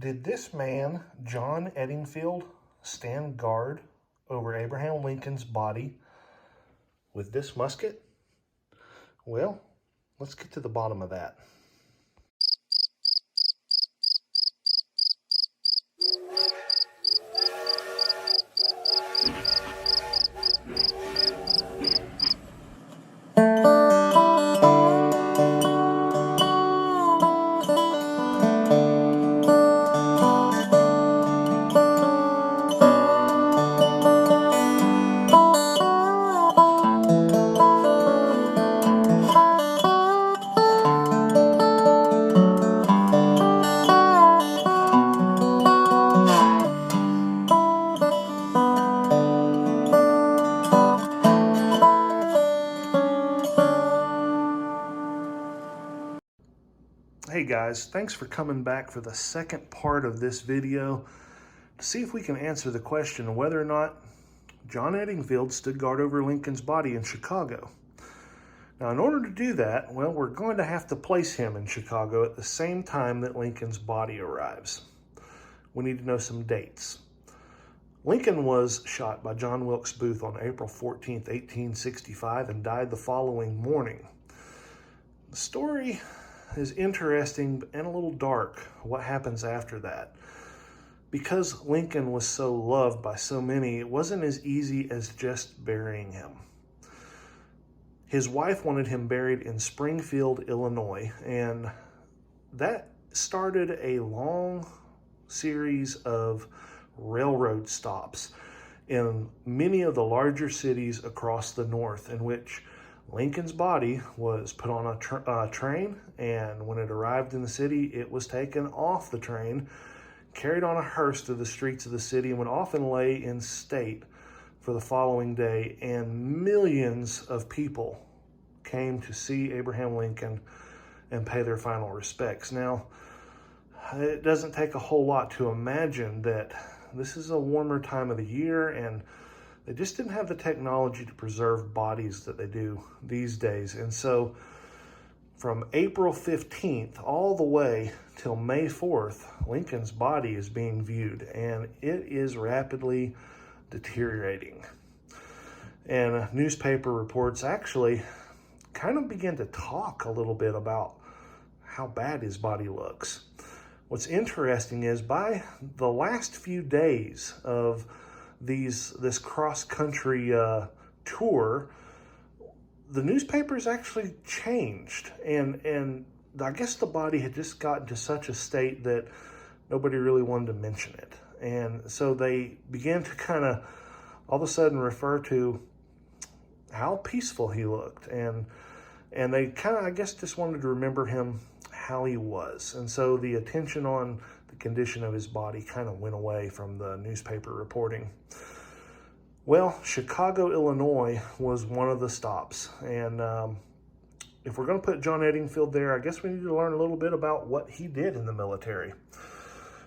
Did this man, John Edingfield, stand guard over Abraham Lincoln's body with this musket? Well, let's get to the bottom of that. Hey guys, thanks for coming back for the second part of this video to see if we can answer the question of whether or not John Edingfield stood guard over Lincoln's body in Chicago. Now, in order to do that, well, we're going to have to place him in Chicago at the same time that Lincoln's body arrives. We need to know some dates. Lincoln was shot by John Wilkes Booth on April 14th, 1865, and died the following morning. The story is interesting and a little dark, what happens after that. Because Lincoln was so loved by so many, it wasn't as easy as just burying him. His wife wanted him buried in Springfield, Illinois, and that started a long series of railroad stops in many of the larger cities across the North, in which Lincoln's body was put on a train, and when it arrived in the city, it was taken off the train, carried on a hearse to the streets of the city, and would often lay in state for the following day. And millions of people came to see Abraham Lincoln and pay their final respects. Now, it doesn't take a whole lot to imagine that this is a warmer time of the year, and they just didn't have the technology to preserve bodies that they do these days. And so from April 15th all the way till May 4th, Lincoln's body is being viewed, and it is rapidly deteriorating. And newspaper reports actually kind of begin to talk a little bit about how bad his body looks. What's interesting is by the last few days of this cross-country tour, the newspapers actually changed, and I guess the body had just gotten to such a state that nobody really wanted to mention it. And so they began to kind of all of a sudden refer to how peaceful he looked, and they kind of, I guess, just wanted to remember him how he was. And so the attention on the condition of his body kind of went away from the newspaper reporting. Well, Chicago, Illinois was one of the stops. And if we're going to put John Edingfield there, I guess we need to learn a little bit about what he did in the military.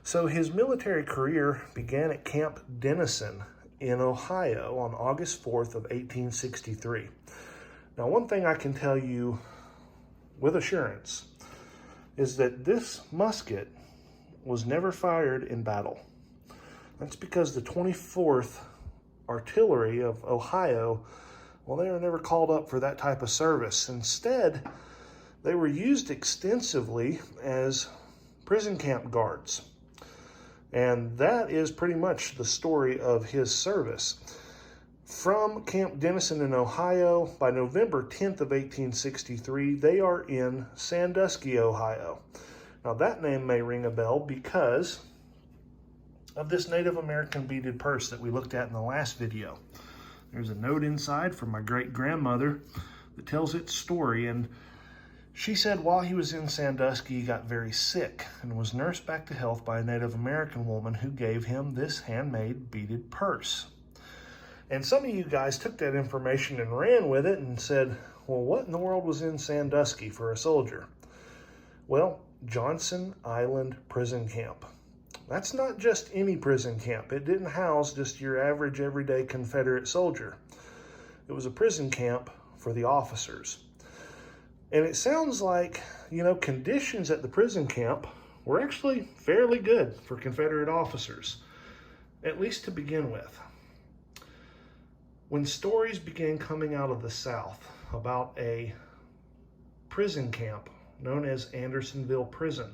So his military career began at Camp Dennison in Ohio on August 4th of 1863. Now, one thing I can tell you with assurance is that this musket was never fired in battle. That's because the 24th Artillery of Ohio, well, they were never called up for that type of service. Instead, they were used extensively as prison camp guards. And that is pretty much the story of his service. From Camp Dennison in Ohio, by November 10th of 1863, they are in Sandusky, Ohio. Now, that name may ring a bell because of this Native American beaded purse that we looked at in the last video. There's a note inside from my great-grandmother that tells its story, and she said while he was in Sandusky, he got very sick and was nursed back to health by a Native American woman who gave him this handmade beaded purse. And some of you guys took that information and ran with it and said, well, what in the world was in Sandusky for a soldier? Well, Johnson Island Prison Camp. That's not just any prison camp. It didn't house just your average everyday Confederate soldier. It was a prison camp for the officers. And it sounds like, conditions at the prison camp were actually fairly good for Confederate officers, at least to begin with. When stories began coming out of the South about a prison camp known as Andersonville Prison,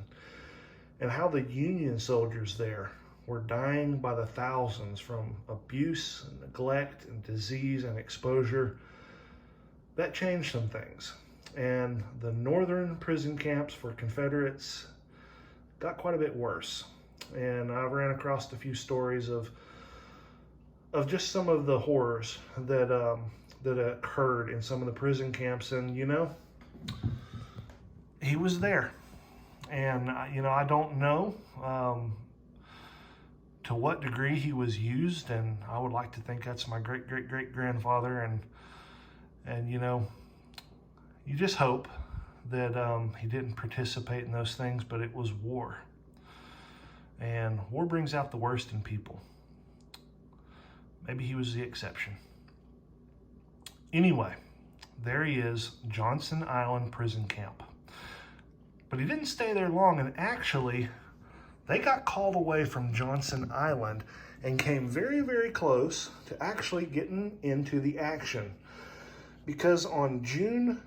and how the Union soldiers there were dying by the thousands from abuse and neglect and disease and exposure, that changed some things. And the northern prison camps for Confederates got quite a bit worse. And I ran across a few stories of just some of the horrors that that occurred in some of the prison camps. And you know, he was there. And you know, I don't know to what degree he was used, and I would like to think that's my great-great-great-grandfather. And you know, you just hope that he didn't participate in those things, but it was war. And war brings out the worst in people. Maybe he was the exception. Anyway, there he is, Johnson Island Prison Camp. But he didn't stay there long, and actually, they got called away from Johnson Island and came very, very close to actually getting into the action. Because on June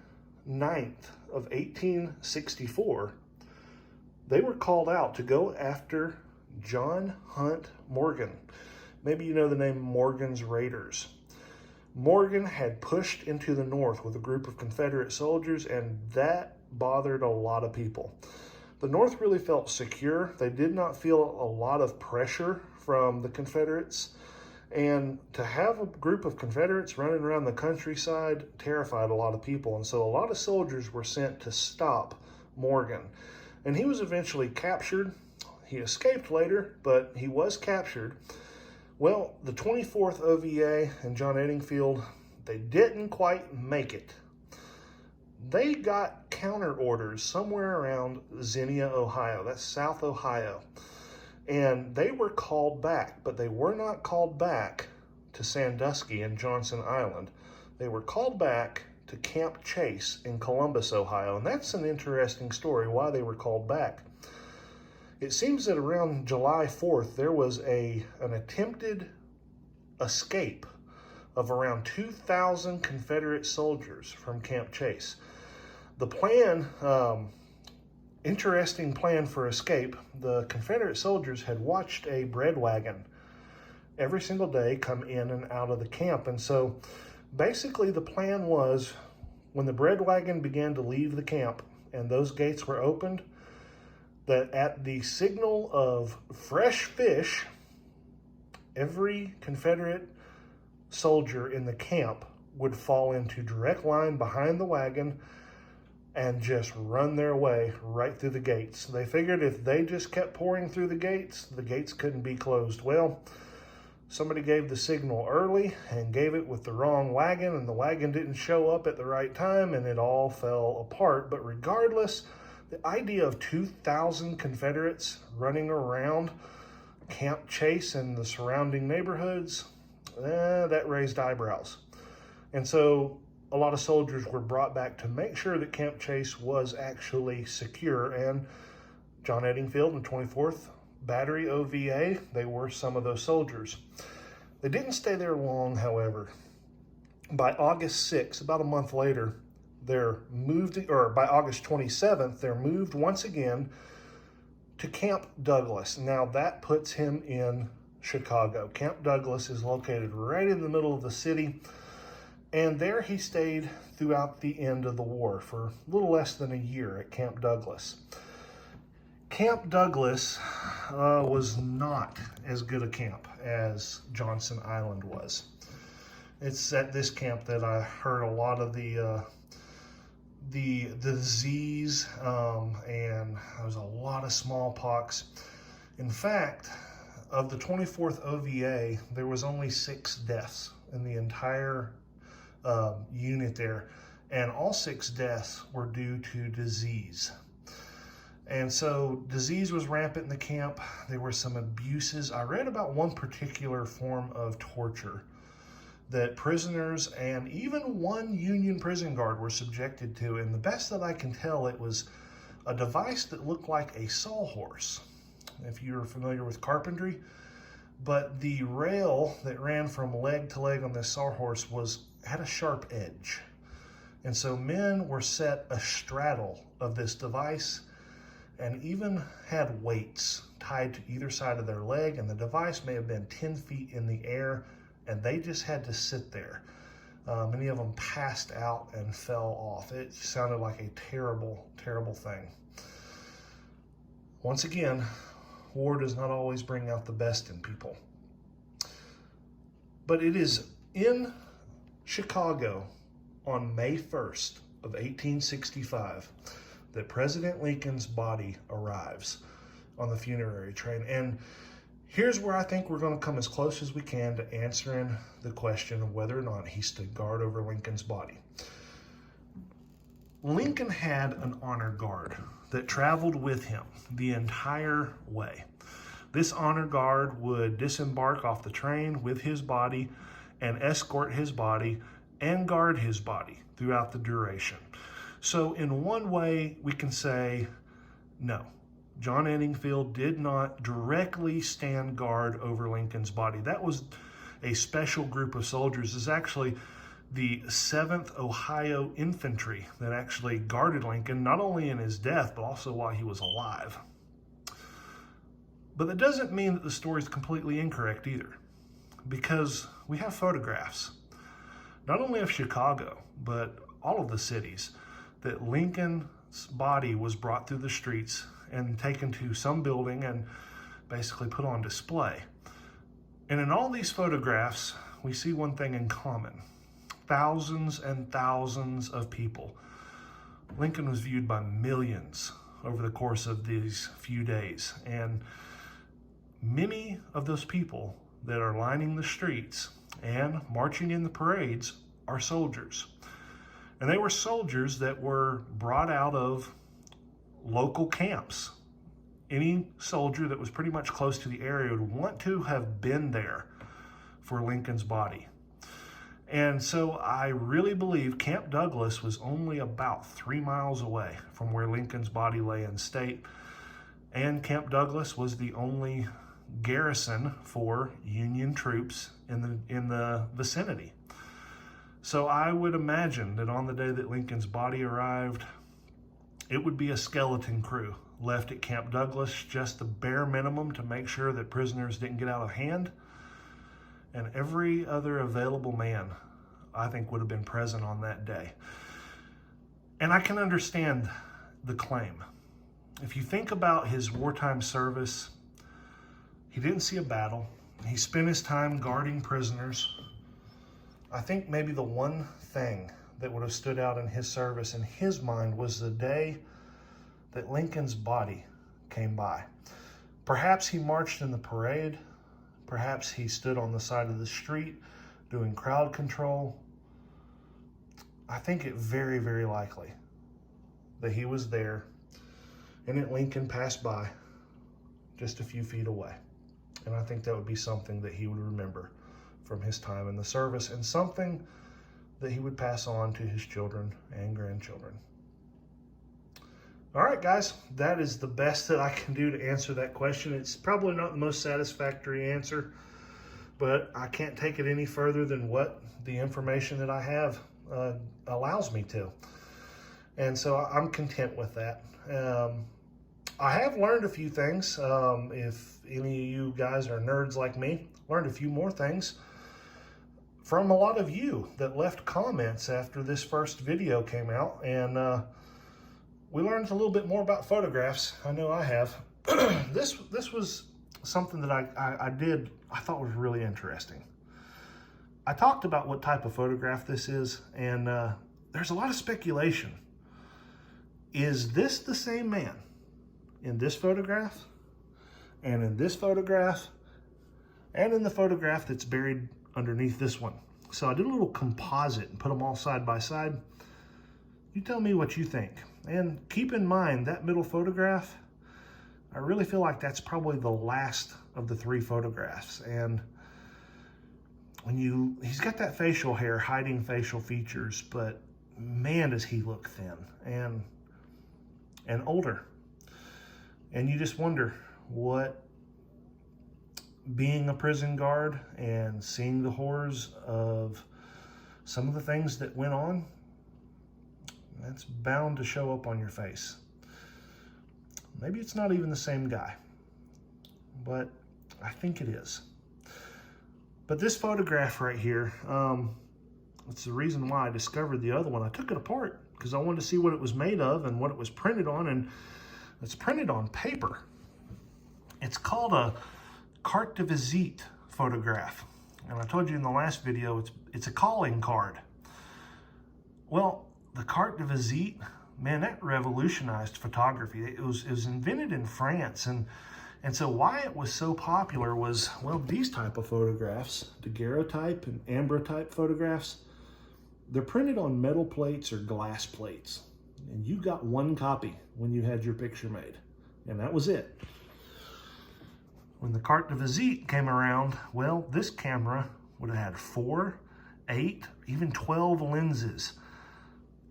9th of 1864, they were called out to go after John Hunt Morgan. Maybe you know the name Morgan's Raiders. Morgan had pushed into the north with a group of Confederate soldiers, and that bothered a lot of people. The North really felt secure. They did not feel a lot of pressure from the Confederates. And to have a group of Confederates running around the countryside terrified a lot of people. And so a lot of soldiers were sent to stop Morgan. And he was eventually captured. He escaped later, but he was captured. Well, the 24th OVA and John Edingfield, they didn't quite make it. They got counter orders somewhere around Xenia, Ohio. That's South Ohio. And they were called back, but they were not called back to Sandusky and Johnson Island. They were called back to Camp Chase in Columbus, Ohio. And that's an interesting story, why they were called back. It seems that around July 4th, there was an attempted escape of around 2,000 Confederate soldiers from Camp Chase. The plan, interesting plan for escape, the Confederate soldiers had watched a bread wagon every single day come in and out of the camp. And so basically the plan was, when the bread wagon began to leave the camp and those gates were opened, that at the signal of fresh fish, every Confederate soldier in the camp would fall into direct line behind the wagon and just run their way right through the gates. They figured if they just kept pouring through the gates couldn't be closed. Well, somebody gave the signal early and gave it with the wrong wagon, and the wagon didn't show up at the right time, and it all fell apart. But regardless, the idea of 2,000 Confederates running around Camp Chase and the surrounding neighborhoods, that raised eyebrows. And so a lot of soldiers were brought back to make sure that Camp Chase was actually secure. And John Edingfield and 24th Battery OVA, they were some of those soldiers. They didn't stay there long, however. By August 6th, about a month later, by August 27th, they're moved once again to Camp Douglas. Now that puts him in Chicago. Camp Douglas is located right in the middle of the city, and there he stayed throughout the end of the war for a little less than a year at Camp Douglas. Camp Douglas was not as good a camp as Johnson Island was. It's at this camp that I heard a lot of the disease, and there was a lot of smallpox. In fact, of the 24th OVA, there was only 6 deaths in the entire unit there, and all 6 deaths were due to disease. And so disease was rampant in the camp. There were some abuses. I read about one particular form of torture that prisoners and even one Union prison guard were subjected to. And the best that I can tell, it was a device that looked like a sawhorse, if you're familiar with carpentry. But the rail that ran from leg to leg on this sawhorse had a sharp edge. And so men were set astraddle of this device and even had weights tied to either side of their leg, and the device may have been 10 feet in the air, and they just had to sit there. Many of them passed out and fell off. It sounded like a terrible, terrible thing. Once again, war does not always bring out the best in people. But it is in Chicago on May 1st of 1865 that President Lincoln's body arrives on the funerary train. And here's where I think we're going to come as close as we can to answering the question of whether or not he stood guard over Lincoln's body. Lincoln had an honor guard that traveled with him the entire way. This honor guard would disembark off the train with his body and escort his body and guard his body throughout the duration. So in one way, we can say, no, John Edingfield did not directly stand guard over Lincoln's body. That was a special group of soldiers. It's actually the 7th Ohio Infantry that actually guarded Lincoln, not only in his death, but also while he was alive. But that doesn't mean that the story is completely incorrect either, because we have photographs, not only of Chicago, but all of the cities, that Lincoln's body was brought through the streets and taken to some building and basically put on display. And in all these photographs, we see one thing in common: thousands and thousands of people. Lincoln was viewed by millions over the course of these few days, and many of those people that are lining the streets and marching in the parades are soldiers. And they were soldiers that were brought out of local camps. Any soldier that was pretty much close to the area would want to have been there for Lincoln's body. And so I really believe Camp Douglas was only about 3 miles away from where Lincoln's body lay in state. And Camp Douglas was the only garrison for Union troops in the vicinity. So I would imagine that on the day that Lincoln's body arrived, it would be a skeleton crew left at Camp Douglas, just the bare minimum to make sure that prisoners didn't get out of hand. And every other available man, I think, would have been present on that day. And I can understand the claim. If you think about his wartime service, he didn't see a battle. He spent his time guarding prisoners. I think maybe the one thing that would have stood out in his service in his mind was the day that Lincoln's body came by. Perhaps he marched in the parade. Perhaps he stood on the side of the street doing crowd control. I think it very, very likely that he was there and that Lincoln passed by just a few feet away. And I think that would be something that he would remember from his time in the service, and something that he would pass on to his children and grandchildren. All right, guys, that is the best that I can do to answer that question. It's probably not the most satisfactory answer, but I can't take it any further than what the information that I have allows me to. And so I'm content with that. I have learned a few things. If any of you guys are nerds like me, learned a few more things from a lot of you that left comments after this first video came out. And we learned a little bit more about photographs. I know I have. This was something that I thought was really interesting. I talked about what type of photograph this is, and there's a lot of speculation. Is this the same man in this photograph, and in this photograph, and in the photograph that's buried underneath this one? So I did a little composite and put them all side by side. You tell me what you think. And keep in mind, that middle photograph, I really feel like that's probably the last of the 3 photographs. And he's got that facial hair hiding facial features, but man, does he look thin. And and older. And you just wonder what being a prison guard and seeing the horrors of some of the things that went on, that's bound to show up on your face. Maybe it's not even the same guy, but I think it is. But this photograph right here, it's the reason why I discovered the other one. I took it apart because I wanted to see what it was made of and what it was printed on, and it's printed on paper. It's called a carte de visite photograph. And I told you in the last video, it's a calling card. Well, the carte de visite, man, that revolutionized photography. It was invented in France, and so why it was so popular was, well, these type of photographs, daguerreotype and ambrotype photographs, they're printed on metal plates or glass plates. And you got one copy when you had your picture made, and that was it. When the carte de visite came around, well, this camera would have had 4, 8, even 12 lenses.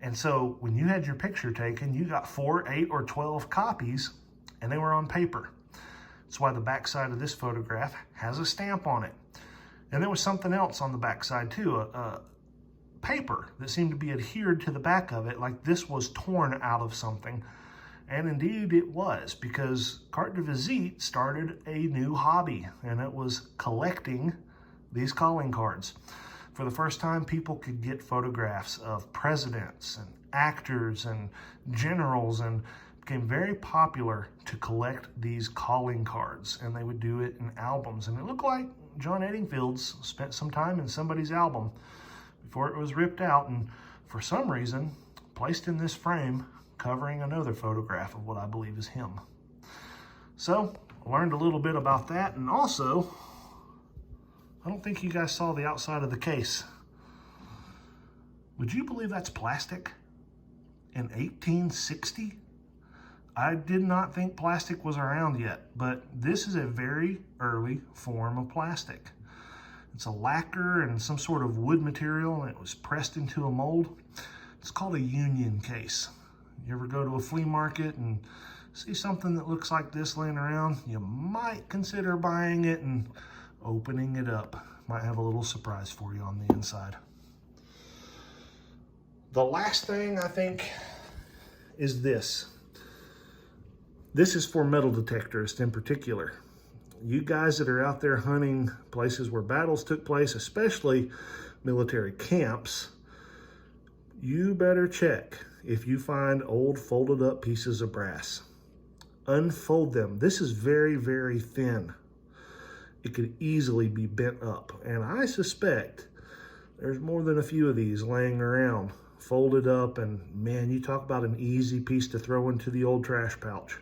And so when you had your picture taken, you got 4, 8, or 12 copies, and they were on paper. That's why the backside of this photograph has a stamp on it. And there was something else on the backside too, a paper that seemed to be adhered to the back of it, like this was torn out of something. And indeed it was, because carte de visite started a new hobby, and it was collecting these calling cards. For the first time, people could get photographs of presidents and actors and generals, and it became very popular to collect these calling cards, and they would do it in albums. And it looked like John Edingfield's spent some time in somebody's album before it was ripped out, and for some reason placed in this frame covering another photograph of what I believe is him. So I learned a little bit about that, and also I don't think you guys saw the outside of the case. Would you believe that's plastic? In 1860? I did not think plastic was around yet, but this is a very early form of plastic. It's a lacquer and some sort of wood material, and it was pressed into a mold. It's called a union case. You ever go to a flea market and see something that looks like this laying around? You might consider buying it and opening it up. Might have a little surprise for you on the inside. The last thing I think is this. This is for metal detectorists in particular. You guys that are out there hunting places where battles took place, especially military camps, you better check if you find old folded up pieces of brass. Unfold them. This is very, very thin. It could easily be bent up, and I suspect there's more than a few of these laying around, folded up, and man, you talk about an easy piece to throw into the old trash pouch.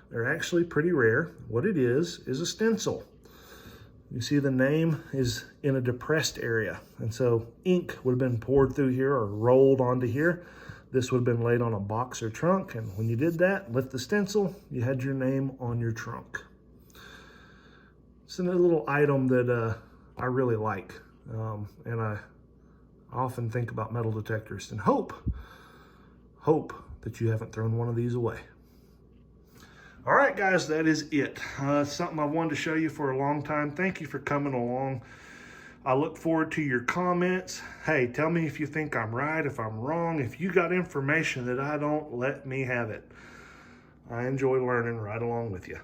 They're actually pretty rare. What it is a stencil. You see the name is in a depressed area, and so ink would have been poured through here or rolled onto here. This would have been laid on a box or trunk, and when you did that, lift the stencil, you had your name on your trunk. It's a little item that I really like, and I often think about metal detectors and hope that you haven't thrown one of these away. All right, guys, that is it. Something I wanted to show you for a long time. Thank you for coming along. I look forward to your comments. Hey, tell me if you think I'm right, if I'm wrong. If you got information that I don't, let me have it. I enjoy learning right along with you.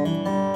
Bye.